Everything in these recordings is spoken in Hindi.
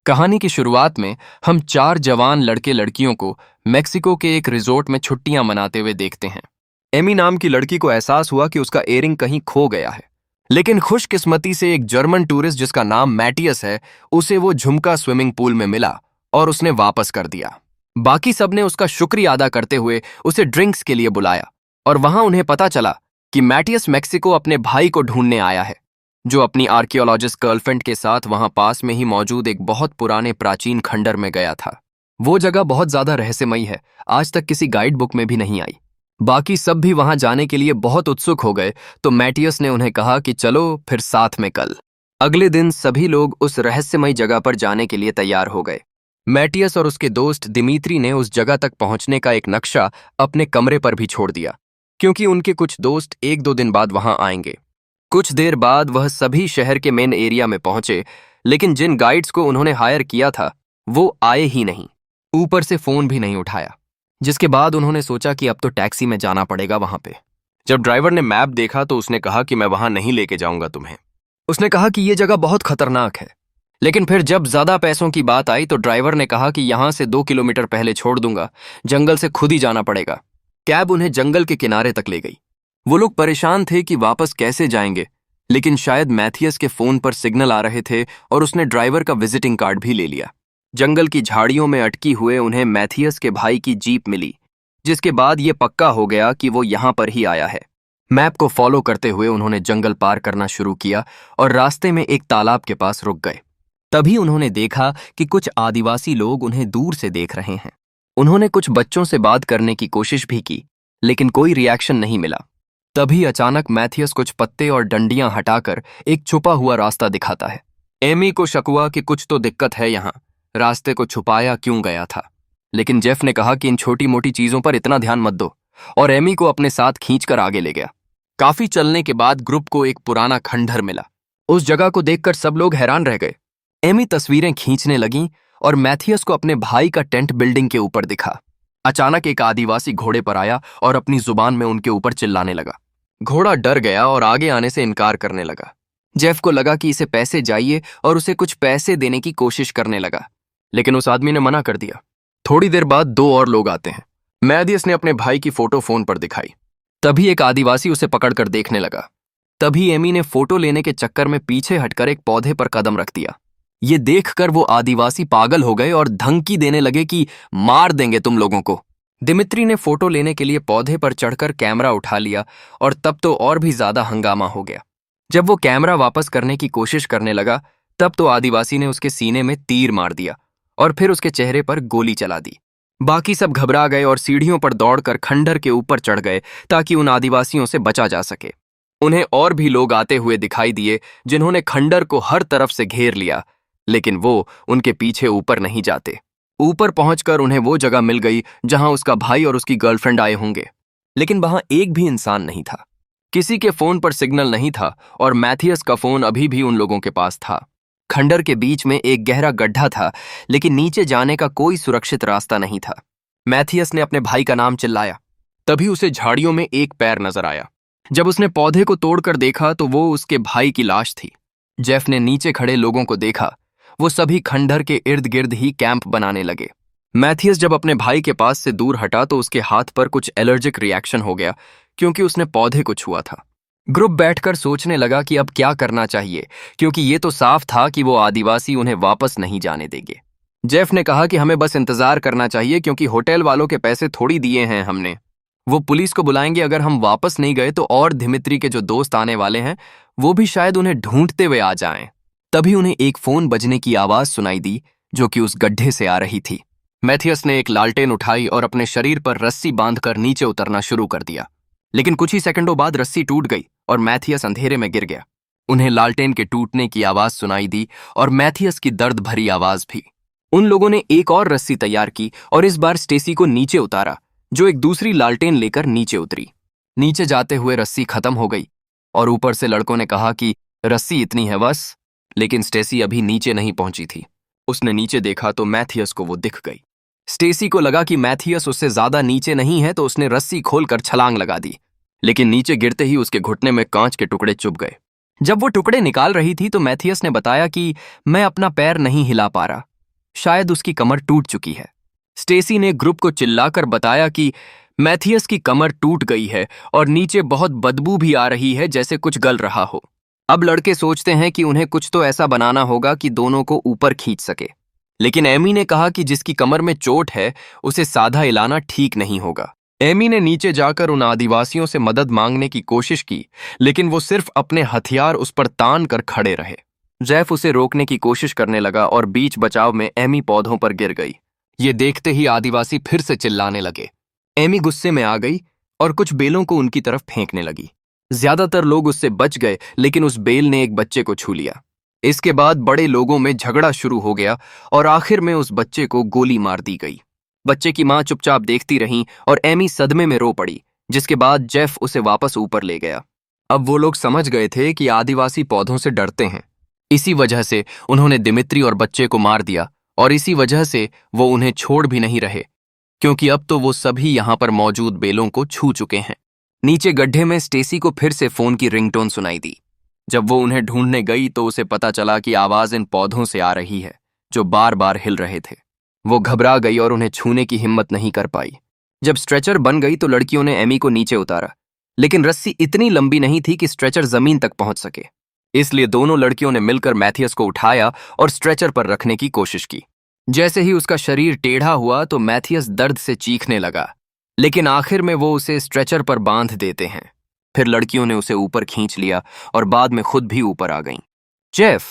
कहानी की शुरुआत में हम चार जवान लड़के लड़कियों को मेक्सिको के एक रिजोर्ट में छुट्टियां मनाते हुए देखते हैं। एमी नाम की लड़की को एहसास हुआ कि उसका इयररिंग कहीं खो गया है, लेकिन खुशकिस्मती से एक जर्मन टूरिस्ट जिसका नाम मैटियस है, उसे वो झुमका स्विमिंग पूल में मिला और उसने वापस कर दिया। बाकी सबने उसका शुक्रिया अदा करते हुए उसे ड्रिंक्स के लिए बुलाया और वहां उन्हें पता चला कि मैटियस मेक्सिको अपने भाई को ढूंढने आया है, जो अपनी आर्कियोलॉजिस्ट गर्लफ्रेंड के साथ वहां पास में ही मौजूद एक बहुत पुराने प्राचीन खंडर में गया था। वो जगह बहुत ज्यादा रहस्यमयी है, आज तक किसी गाइड बुक में भी नहीं आई। बाकी सब भी वहां जाने के लिए बहुत उत्सुक हो गए, तो मैटियस ने उन्हें कहा कि चलो फिर साथ में कल। अगले दिन सभी लोग उस रहस्यमयी जगह पर जाने के लिए तैयार हो गए। मैटियस और उसके दोस्त दिमित्री ने उस जगह तक पहुंचने का एक नक्शा अपने कमरे पर भी छोड़ दिया, क्योंकि उनके कुछ दोस्त 1-2 दिन बाद वहां आएंगे। कुछ देर बाद वह सभी शहर के मेन एरिया में पहुंचे, लेकिन जिन गाइड्स को उन्होंने हायर किया था वो आए ही नहीं, ऊपर से फोन भी नहीं उठाया। जिसके बाद उन्होंने सोचा कि अब तो टैक्सी में जाना पड़ेगा वहां पे। जब ड्राइवर ने मैप देखा तो उसने कहा कि मैं वहां नहीं लेके जाऊंगा तुम्हें। उसने कहा कि ये जगह बहुत खतरनाक है, लेकिन फिर जब ज्यादा पैसों की बात आई तो ड्राइवर ने कहा कि यहां से 2 किलोमीटर पहले छोड़ दूंगा, जंगल से खुद ही जाना पड़ेगा। कैब उन्हें जंगल के किनारे तक ले गई। वो लोग परेशान थे कि वापस कैसे जाएंगे, लेकिन शायद मैथियस के फोन पर सिग्नल आ रहे थे और उसने ड्राइवर का विजिटिंग कार्ड भी ले लिया। जंगल की झाड़ियों में अटकी हुए उन्हें मैथियस के भाई की जीप मिली, जिसके बाद ये पक्का हो गया कि वो यहां पर ही आया है। मैप को फॉलो करते हुए उन्होंने जंगल पार करना शुरू किया और रास्ते में एक तालाब के पास रुक गए। तभी उन्होंने देखा कि कुछ आदिवासी लोग उन्हें दूर से देख रहे हैं। उन्होंने कुछ बच्चों से बात करने की कोशिश भी की, लेकिन कोई रिएक्शन नहीं मिला। तभी अचानक मैथियस कुछ पत्ते और डंडियां हटाकर एक छुपा हुआ रास्ता दिखाता है। एमी को शक हुआ कि कुछ तो दिक्कत है यहाँ, रास्ते को छुपाया क्यों गया था। लेकिन जेफ ने कहा कि इन छोटी मोटी चीजों पर इतना ध्यान मत दो, और एमी को अपने साथ खींचकर आगे ले गया। काफी चलने के बाद ग्रुप को एक पुराना खंडहर मिला। उस जगह को देखकर सब लोग हैरान रह गए। एमी तस्वीरें खींचने लगी और मैथियस को अपने भाई का टेंट बिल्डिंग के ऊपर दिखा। अचानक एक आदिवासी घोड़े पर आया और अपनी जुबान में उनके ऊपर चिल्लाने लगा। घोड़ा डर गया और आगे आने से इनकार करने लगा। जेफ को लगा कि इसे पैसे चाहिए और उसे कुछ पैसे देने की कोशिश करने लगा, लेकिन उस आदमी ने मना कर दिया। थोड़ी देर बाद 2 और लोग आते हैं। मैथियस ने अपने भाई की फोटो फोन पर दिखाई। तभी एक आदिवासी उसे पकड़कर देखने लगा। तभी एमी ने फोटो लेने के चक्कर में पीछे हटकर एक पौधे पर कदम रख दिया। ये देखकर वो आदिवासी पागल हो गए और धमकी देने लगे कि मार देंगे तुम लोगों को। दिमित्री ने फोटो लेने के लिए पौधे पर चढ़कर कैमरा उठा लिया और तब तो और भी ज्यादा हंगामा हो गया। जब वो कैमरा वापस करने की कोशिश करने लगा, तब तो आदिवासी ने उसके सीने में तीर मार दिया और फिर उसके चेहरे पर गोली चला दी। बाकी सब घबरा गए और सीढ़ियों पर दौड़कर खंडहर के ऊपर चढ़ गए ताकि उन आदिवासियों से बचा जा सके। उन्हें और भी लोग आते हुए दिखाई दिए, जिन्होंने खंडहर को हर तरफ से घेर लिया, लेकिन वो उनके पीछे ऊपर नहीं जाते। ऊपर पहुंचकर उन्हें वो जगह मिल गई जहां उसका भाई और उसकी गर्लफ्रेंड आए होंगे, लेकिन वहां एक भी इंसान नहीं था। किसी के फोन पर सिग्नल नहीं था और मैथियस का फोन अभी भी उन लोगों के पास था। खंडर के बीच में एक गहरा गड्ढा था, लेकिन नीचे जाने का कोई सुरक्षित रास्ता नहीं था। मैथियस ने अपने भाई का नाम चिल्लाया। तभी उसे झाड़ियों में एक पैर नजर आया। जब उसने पौधे को तोड़कर देखा तो वो उसके भाई की लाश थी। जेफ ने नीचे खड़े लोगों को देखा। वो सभी खंडहर के इर्द गिर्द ही कैंप बनाने लगे। मैथियस जब अपने भाई के पास से दूर हटा तो उसके हाथ पर कुछ एलर्जिक रिएक्शन हो गया, क्योंकि उसने पौधे को छुआ था। ग्रुप बैठकर सोचने लगा कि अब क्या करना चाहिए, क्योंकि ये तो साफ था कि वो आदिवासी उन्हें वापस नहीं जाने देंगे। जेफ ने कहा कि हमें बस इंतजार करना चाहिए, क्योंकि होटल वालों के पैसे थोड़ी दिए हैं हमने। वो पुलिस को बुलाएंगे अगर हम वापस नहीं गए तो, और दिमित्री के जो दोस्त आने वाले हैं वो भी शायद उन्हें ढूंढते हुए आ जाएं। तभी उन्हें एक फोन बजने की आवाज सुनाई दी, जो कि उस गड्ढे से आ रही थी। मैथियस ने एक लालटेन उठाई और अपने शरीर पर रस्सी बांधकर नीचे उतरना शुरू कर दिया, लेकिन कुछ ही सेकंडों बाद रस्सी टूट गई और मैथियस अंधेरे में गिर गया। उन्हें लालटेन के टूटने की आवाज सुनाई दी और मैथियस की दर्द भरी आवाज भी। उन लोगों ने एक और रस्सी तैयार की और इस बार स्टेसी को नीचे उतारा, जो एक दूसरी लालटेन लेकर नीचे उतरी। नीचे जाते हुए रस्सी खत्म हो गई और ऊपर से लड़कों ने कहा कि रस्सी इतनी है बस, लेकिन स्टेसी अभी नीचे नहीं पहुंची थी। उसने नीचे देखा तो मैथियस को वो दिख गई। स्टेसी को लगा कि मैथियस उससे ज्यादा नीचे नहीं है, तो उसने रस्सी खोलकर छलांग लगा दी, लेकिन नीचे गिरते ही उसके घुटने में कांच के टुकड़े चुभ गए। जब वो टुकड़े निकाल रही थी तो मैथियस ने बताया कि मैं अपना पैर नहीं हिला पा रहा, शायद उसकी कमर टूट चुकी है। स्टेसी ने ग्रुप को चिल्लाकर बताया कि मैथियस की कमर टूट गई है और नीचे बहुत बदबू भी आ रही है, जैसे कुछ गल रहा हो। अब लड़के सोचते हैं कि उन्हें कुछ तो ऐसा बनाना होगा कि दोनों को ऊपर खींच सके। लेकिन एमी ने कहा कि जिसकी कमर में चोट है उसे साधा हिलाना ठीक नहीं होगा। एमी ने नीचे जाकर उन आदिवासियों से मदद मांगने की कोशिश की, लेकिन वो सिर्फ अपने हथियार उस पर तान कर खड़े रहे। जेफ उसे रोकने की कोशिश करने लगा और बीच बचाव में एमी पौधों पर गिर गई। ये देखते ही आदिवासी फिर से चिल्लाने लगे। एमी गुस्से में आ गई और कुछ बेलों को उनकी तरफ फेंकने लगी। ज्यादातर लोग उससे बच गए, लेकिन उस बेल ने एक बच्चे को छू लिया। इसके बाद बड़े लोगों में झगड़ा शुरू हो गया और आखिर में उस बच्चे को गोली मार दी गई। बच्चे की मां चुपचाप देखती रही और एमी सदमे में रो पड़ी, जिसके बाद जेफ उसे वापस ऊपर ले गया। अब वो लोग समझ गए थे कि आदिवासी पौधों से डरते हैं। इसी वजह से उन्होंने दिमित्री और बच्चे को मार दिया और इसी वजह से वो उन्हें छोड़ भी नहीं रहे, क्योंकि अब तो वो सभी यहां पर मौजूद बेलों को छू चुके हैं। नीचे गड्ढे में स्टेसी को फिर से फोन की रिंगटोन सुनाई दी। जब वो उन्हें ढूंढने गई तो उसे पता चला कि आवाज इन पौधों से आ रही है जो बार बार हिल रहे थे। वो घबरा गई और उन्हें छूने की हिम्मत नहीं कर पाई। जब स्ट्रेचर बन गई तो लड़कियों ने एमी को नीचे उतारा, लेकिन रस्सी इतनी लंबी नहीं थी कि स्ट्रेचर जमीन तक पहुंच सके। इसलिए दोनों लड़कियों ने मिलकर मैथियस को उठाया और स्ट्रेचर पर रखने की कोशिश की। जैसे ही उसका शरीर टेढ़ा हुआ तो मैथियस दर्द से चीखने लगा, लेकिन आखिर में वो उसे स्ट्रेचर पर बांध देते हैं। फिर लड़कियों ने उसे ऊपर खींच लिया और बाद में खुद भी ऊपर आ गईं। जेफ,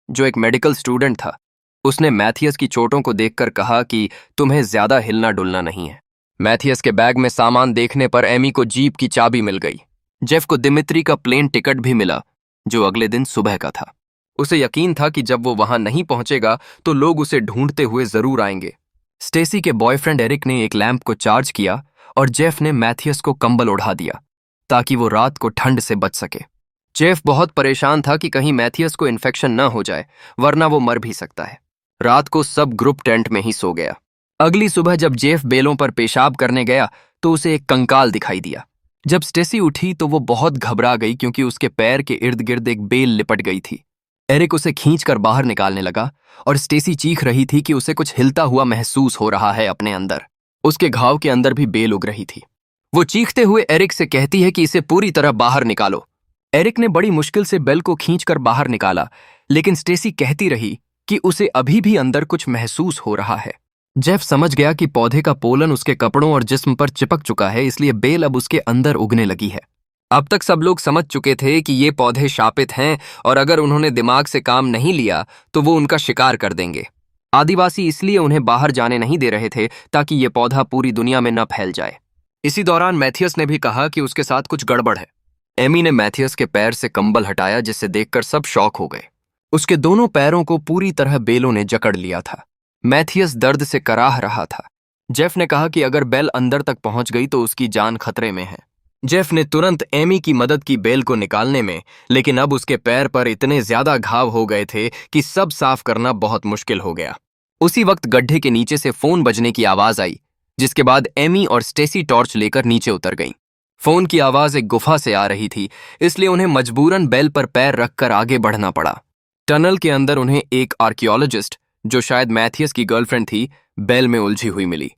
जो एक मेडिकल स्टूडेंट था, उसने मैथियस की चोटों को देखकर कहा कि तुम्हें ज्यादा हिलना डुलना नहीं है। मैथियस के बैग में सामान देखने पर एमी को जीप की चाबी मिल गई। जेफ को दिमित्री का प्लेन टिकट भी मिला, जो अगले दिन सुबह का था। उसे यकीन था कि जब वो वहां नहीं पहुंचेगा तो लोग उसे ढूंढते हुए जरूर आएंगे। स्टेसी के बॉयफ्रेंड एरिक ने एक लैंप को चार्ज किया और जेफ ने मैथियस को कंबल ओढ़ा दिया ताकि वो रात को ठंड से बच सके। जेफ बहुत परेशान था कि कहीं मैथियस को इन्फेक्शन न हो जाए, वरना वो मर भी सकता है। रात को सब ग्रुप टेंट में ही सो गया। अगली सुबह जब जेफ बेलों पर पेशाब करने गया तो उसे एक कंकाल दिखाई दिया। जब स्टेसी उठी तो वो बहुत घबरा गई, क्योंकि उसके पैर के इर्द गिर्द एक बेल लिपट गई थी। एरिक उसे खींचकर बाहर निकालने लगा और स्टेसी चीख रही थी कि उसे कुछ हिलता हुआ महसूस हो रहा है अपने अंदर। उसके घाव के अंदर भी बेल उग रही थी। वो चीखते हुए एरिक से कहती है कि इसे पूरी तरह बाहर निकालो। एरिक ने बड़ी मुश्किल से बेल को खींचकर बाहर निकाला, लेकिन स्टेसी कहती रही कि उसे अभी भी अंदर कुछ महसूस हो रहा है। जेफ समझ गया कि पौधे का पोलन उसके कपड़ों और जिस्म पर चिपक चुका है, इसलिए बेल अब उसके अंदर उगने लगी है। अब तक सब लोग समझ चुके थे कि ये पौधे शापित हैं और अगर उन्होंने दिमाग से काम नहीं लिया तो वो उनका शिकार कर देंगे। आदिवासी इसलिए उन्हें बाहर जाने नहीं दे रहे थे ताकि ये पौधा पूरी दुनिया में न फैल जाए। इसी दौरान मैथियस ने भी कहा कि उसके साथ कुछ गड़बड़ है। एमी ने मैथियस के पैर से कंबल हटाया, जिसे देखकर सब शॉक हो गए। उसके दोनों पैरों को पूरी तरह बेलों ने जकड़ लिया था। मैथियस दर्द से कराह रहा था। जेफ ने कहा कि अगर बेल अंदर तक पहुंच गई तो उसकी जान खतरे में है। जेफ ने तुरंत एमी की मदद की बेल को निकालने में, लेकिन अब उसके पैर पर इतने ज्यादा घाव हो गए थे कि सब साफ करना बहुत मुश्किल हो गया। उसी वक्त गड्ढे के नीचे से फोन बजने की आवाज आई, जिसके बाद एमी और स्टेसी टॉर्च लेकर नीचे उतर गईं। फोन की आवाज एक गुफा से आ रही थी, इसलिए उन्हें मजबूरन बेल पर पैर रखकर आगे बढ़ना पड़ा। टनल के अंदर उन्हें एक आर्कियोलॉजिस्ट, जो शायद मैथियस की गर्लफ्रेंड थी, बेल में उलझी हुई मिली।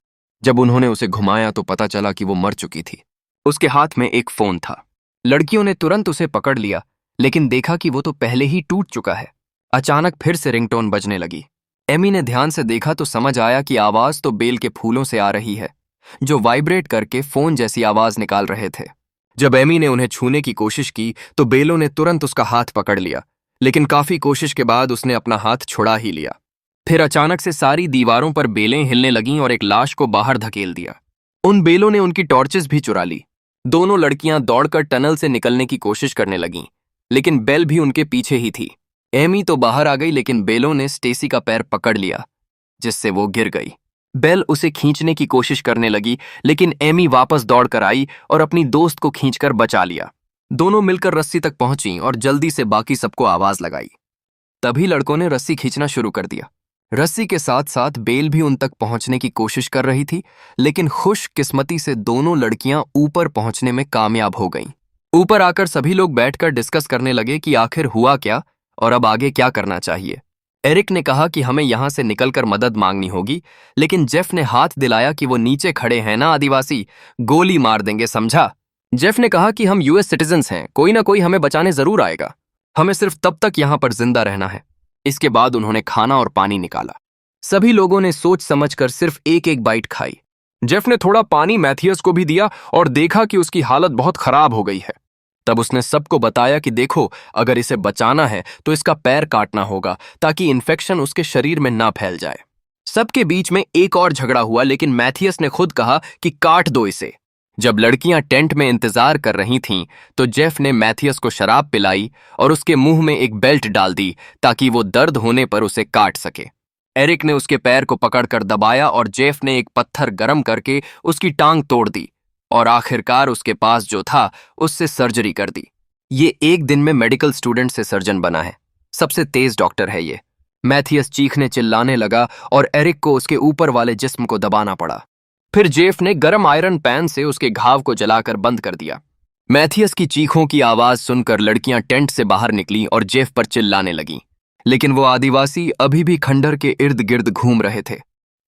जब उन्होंने उसे घुमाया तो पता चला कि वो मर चुकी थी। उसके हाथ में एक फोन था। लड़कियों ने तुरंत उसे पकड़ लिया, लेकिन देखा कि वो तो पहले ही टूट चुका है। अचानक फिर से रिंगटोन बजने लगी। एमी ने ध्यान से देखा तो समझ आया कि आवाज तो बेल के फूलों से आ रही है, जो वाइब्रेट करके फोन जैसी आवाज निकाल रहे थे। जब एमी ने उन्हें छूने की कोशिश की तो बेलों ने तुरंत उसका हाथ पकड़ लिया, लेकिन काफी कोशिश के बाद उसने अपना हाथ छुड़ा ही लिया। फिर अचानक से सारी दीवारों पर बेलें हिलने लगीं और एक लाश को बाहर धकेल दिया। उन बेलों ने उनकी टॉर्चेस भी चुरा ली। दोनों लड़कियां दौड़कर टनल से निकलने की कोशिश करने लगीं, लेकिन बेल भी उनके पीछे ही थी। एमी तो बाहर आ गई, लेकिन बेलों ने स्टेसी का पैर पकड़ लिया, जिससे वो गिर गई। बेल उसे खींचने की कोशिश करने लगी, लेकिन एमी वापस दौड़कर आई और अपनी दोस्त को खींचकर बचा लिया। दोनों मिलकर रस्सी तक पहुंची और जल्दी से बाकी सबको आवाज लगाई। तभी लड़कों ने रस्सी खींचना शुरू कर दिया। रस्सी के साथ साथ बेल भी उन तक पहुंचने की कोशिश कर रही थी, लेकिन खुशकिस्मती से दोनों लड़कियां ऊपर पहुंचने में कामयाब हो गईं। ऊपर आकर सभी लोग बैठकर डिस्कस करने लगे कि आखिर हुआ क्या और अब आगे क्या करना चाहिए। एरिक ने कहा कि हमें यहां से निकलकर मदद मांगनी होगी, लेकिन जेफ ने हाथ दिलाया कि वो नीचे खड़े हैं ना आदिवासी, गोली मार देंगे, समझा। जेफ ने कहा कि हम यूएस सिटीजन्स हैं, कोई ना कोई हमें बचाने जरूर आएगा, हमें सिर्फ तब तक यहां पर जिंदा रहना है। इसके बाद उन्होंने खाना और पानी निकाला। सभी लोगों ने सोच समझकर सिर्फ एक एक बाइट खाई। जेफ ने थोड़ा पानी मैथियस को भी दिया और देखा कि उसकी हालत बहुत खराब हो गई है। तब उसने सबको बताया कि देखो, अगर इसे बचाना है तो इसका पैर काटना होगा ताकि इन्फेक्शन उसके शरीर में ना फैल जाए। सबके बीच में एक और झगड़ा हुआ, लेकिन मैथियस ने खुद कहा कि काट दो इसे। जब लड़कियां टेंट में इंतजार कर रही थीं, तो जेफ ने मैथियस को शराब पिलाई और उसके मुंह में एक बेल्ट डाल दी ताकि वो दर्द होने पर उसे काट सके। एरिक ने उसके पैर को पकड़कर दबाया और जेफ ने एक पत्थर गर्म करके उसकी टांग तोड़ दी और आखिरकार उसके पास जो था उससे सर्जरी कर दी। ये एक दिन में मेडिकल स्टूडेंट से सर्जन बना है, सबसे तेज डॉक्टर है ये। मैथियस चीखने चिल्लाने लगा और एरिक को उसके ऊपर वाले जिस्म को दबाना पड़ा। फिर जेफ ने गरम आयरन पैन से उसके घाव को जलाकर बंद कर दिया। मैथियस की चीखों की आवाज सुनकर लड़कियां टेंट से बाहर निकलीं और जेफ पर चिल्लाने लगीं, लेकिन वो आदिवासी अभी भी खंडर के इर्द गिर्द घूम रहे थे।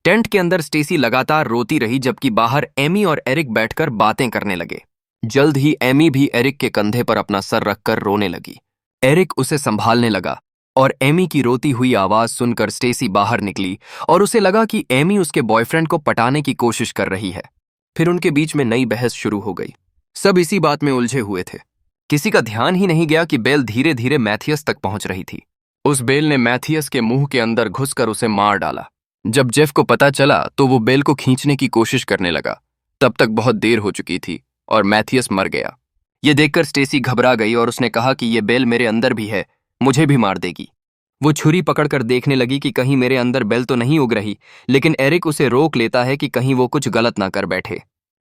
टेंट के अंदर स्टेसी लगातार रोती रही, जबकि बाहर एमी और एरिक बैठकर बातें करने लगे। जल्द ही एमी भी एरिक के कंधे पर अपना सर रखकर रोने लगी। एरिक उसे संभालने लगा और एमी की रोती हुई आवाज सुनकर स्टेसी बाहर निकली और उसे लगा कि एमी उसके बॉयफ्रेंड को पटाने की कोशिश कर रही है। फिर उनके बीच में नई बहस शुरू हो गई। सब इसी बात में उलझे हुए थे। किसी का ध्यान ही नहीं गया कि बेल धीरे धीरे मैथियस तक पहुंच रही थी। उस बेल ने मैथियस के मुंह के अंदर घुसकर उसे मार डाला। जब जेफ को पता चला तो वो बेल को खींचने की कोशिश करने लगा। तब तक बहुत देर हो चुकी थी और मैथियस मर गया। ये देखकर स्टेसी घबरा गई और उसने कहा कि ये बेल मेरे अंदर भी है, मुझे भी मार देगी। वो छुरी पकड़कर देखने लगी कि कहीं मेरे अंदर बेल तो नहीं उग रही, लेकिन एरिक उसे रोक लेता है कि कहीं वो कुछ गलत ना कर बैठे।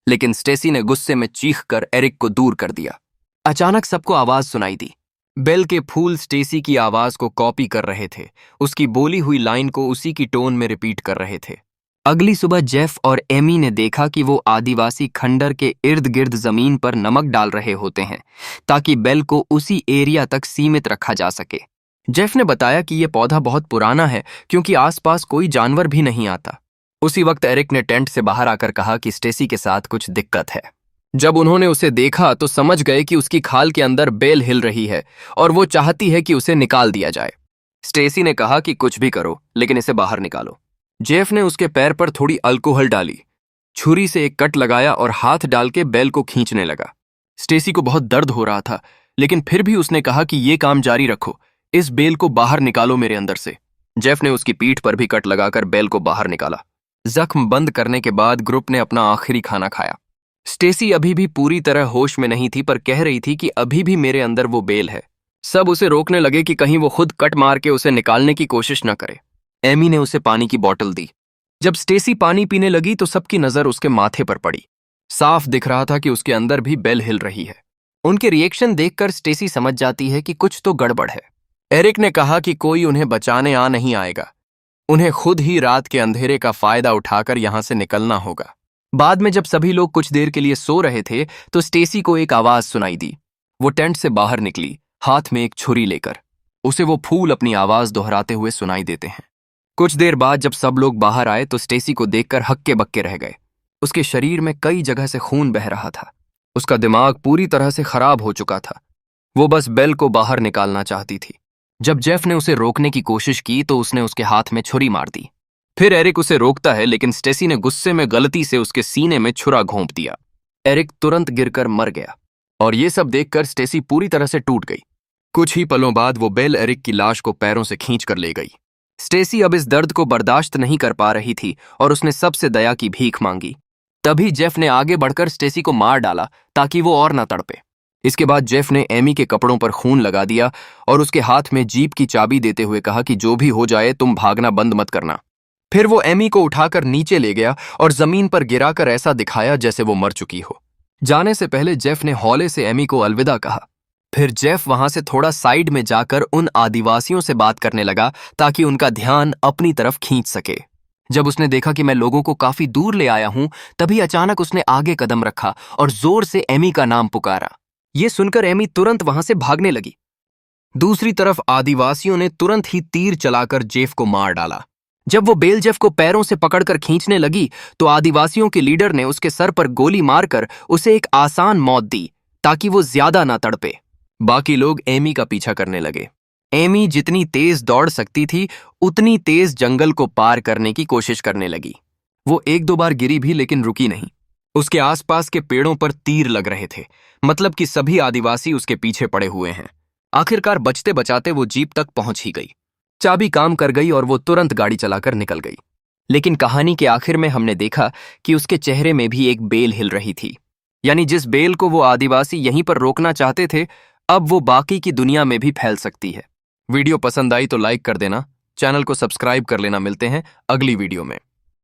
लेकिन स्टेसी ने गुस्से में चीखकर एरिक को दूर कर दिया। अचानक सबको आवाज सुनाई दी। बेल के फूल स्टेसी की आवाज को कॉपी कर रहे थे, उसकी बोली हुई लाइन को उसी की टोन में रिपीट कर रहे थे। अगली सुबह जेफ और एमी ने देखा कि वो आदिवासी खंडर के इर्द गिर्द जमीन पर नमक डाल रहे होते हैं ताकि बेल को उसी एरिया तक सीमित रखा जा सके। जेफ ने बताया कि यह पौधा बहुत पुराना है क्योंकि आसपास कोई जानवर भी नहीं आता। उसी वक्त एरिक ने टेंट से बाहर आकर कहा कि स्टेसी के साथ कुछ दिक्कत है। जब उन्होंने उसे देखा तो समझ गए कि उसकी खाल के अंदर बेल हिल रही है और वो चाहती है कि उसे निकाल दिया जाए। स्टेसी ने कहा कि कुछ भी करो, लेकिन इसे बाहर निकालो। जेफ ने उसके पैर पर थोड़ी अल्कोहल डाली, छुरी से एक कट लगाया और हाथ डाल के बेल को खींचने लगा। स्टेसी को बहुत दर्द हो रहा था, लेकिन फिर भी उसने कहा कि ये काम जारी रखो, इस बेल को बाहर निकालो मेरे अंदर से। जेफ ने उसकी पीठ पर भी कट लगाकर बेल को बाहर निकाला। जख्म बंद करने के बाद ग्रुप ने अपना आखिरी खाना खाया। स्टेसी अभी भी पूरी तरह होश में नहीं थी, पर कह रही थी कि अभी भी मेरे अंदर वो बेल है। सब उसे रोकने लगे कि कहीं वो खुद कट मार के उसे निकालने की कोशिश न करे। एमी ने उसे पानी की बोतल दी। जब स्टेसी पानी पीने लगी तो सबकी नजर उसके माथे पर पड़ी। साफ दिख रहा था कि उसके अंदर भी बेल हिल रही है। उनके रिएक्शन देखकर स्टेसी समझ जाती है कि कुछ तो गड़बड़ है। एरिक ने कहा कि कोई उन्हें बचाने आ नहीं आएगा, उन्हें खुद ही रात के अंधेरे का फायदा उठाकर यहां से निकलना होगा। बाद में जब सभी लोग कुछ देर के लिए सो रहे थे तो स्टेसी को एक आवाज सुनाई दी। वो टेंट से बाहर निकली, हाथ में एक छुरी लेकर। उसे वो फूल अपनी आवाज दोहराते हुए सुनाई देते हैं। कुछ देर बाद जब सब लोग बाहर आए तो स्टेसी को देखकर हक्के बक्के रह गए। उसके शरीर में कई जगह से खून बह रहा था। उसका दिमाग पूरी तरह से खराब हो चुका था। वो बस बेल को बाहर निकालना चाहती थी। जब जेफ ने उसे रोकने की कोशिश की तो उसने उसके हाथ में छुरी मार दी। फिर एरिक उसे रोकता है, लेकिन स्टेसी ने गुस्से में गलती से उसके सीने में छुरा घोंप दिया। एरिक तुरंत गिरकर मर गया और ये सब देखकर स्टेसी पूरी तरह से टूट गई। कुछ ही पलों बाद वो बेल एरिक की लाश को पैरों से खींचकर ले गई। स्टेसी अब इस दर्द को बर्दाश्त नहीं कर पा रही थी और उसने सबसे दया की भीख मांगी। तभी जेफ ने आगे बढ़कर स्टेसी को मार डाला ताकि वो और न तड़पे। इसके बाद जेफ ने एमी के कपड़ों पर खून लगा दिया और उसके हाथ में जीप की चाबी देते हुए कहा कि जो भी हो जाए तुम भागना बंद मत करना। फिर वो एमी को उठाकर नीचे ले गया और जमीन पर गिराकर ऐसा दिखाया जैसे वो मर चुकी हो। जाने से पहले जेफ ने हौले से एमी को अलविदा कहा। फिर जेफ वहां से थोड़ा साइड में जाकर उन आदिवासियों से बात करने लगा ताकि उनका ध्यान अपनी तरफ खींच सके। जब उसने देखा कि मैं लोगों को काफी दूर ले आया हूं, तभी अचानक उसने आगे कदम रखा और जोर से एमी का नाम पुकारा। ये सुनकर एमी तुरंत वहां से भागने लगी। दूसरी तरफ आदिवासियों ने तुरंत ही तीर चलाकर जेफ को मार डाला। जब वो बेल जेफ को पैरों से पकड़कर खींचने लगी तो आदिवासियों के लीडर ने उसके सर पर गोली मारकर उसे एक आसान मौत दी ताकि वो ज्यादा ना तड़पे। बाकी लोग एमी का पीछा करने लगे। एमी जितनी तेज दौड़ सकती थी उतनी तेज जंगल को पार करने की कोशिश करने लगी। वो एक दो बार गिरी भी लेकिन रुकी नहीं। उसके आसपास के पेड़ों पर तीर लग रहे थे, मतलब कि सभी आदिवासी उसके पीछे पड़े हुए हैं। आखिरकार बचते बचाते वो जीप तक पहुंच ही गई। चाबी काम कर गई और वो तुरंत गाड़ी चलाकर निकल गई। लेकिन कहानी के आखिर में हमने देखा कि उसके चेहरे में भी एक बेल हिल रही थी, यानी जिस बेल को वो आदिवासी यहीं पर रोकना चाहते थे अब वो बाकी की दुनिया में भी फैल सकती है। वीडियो पसंद आई तो लाइक कर देना, चैनल को सब्सक्राइब कर लेना। मिलते हैं अगली वीडियो में।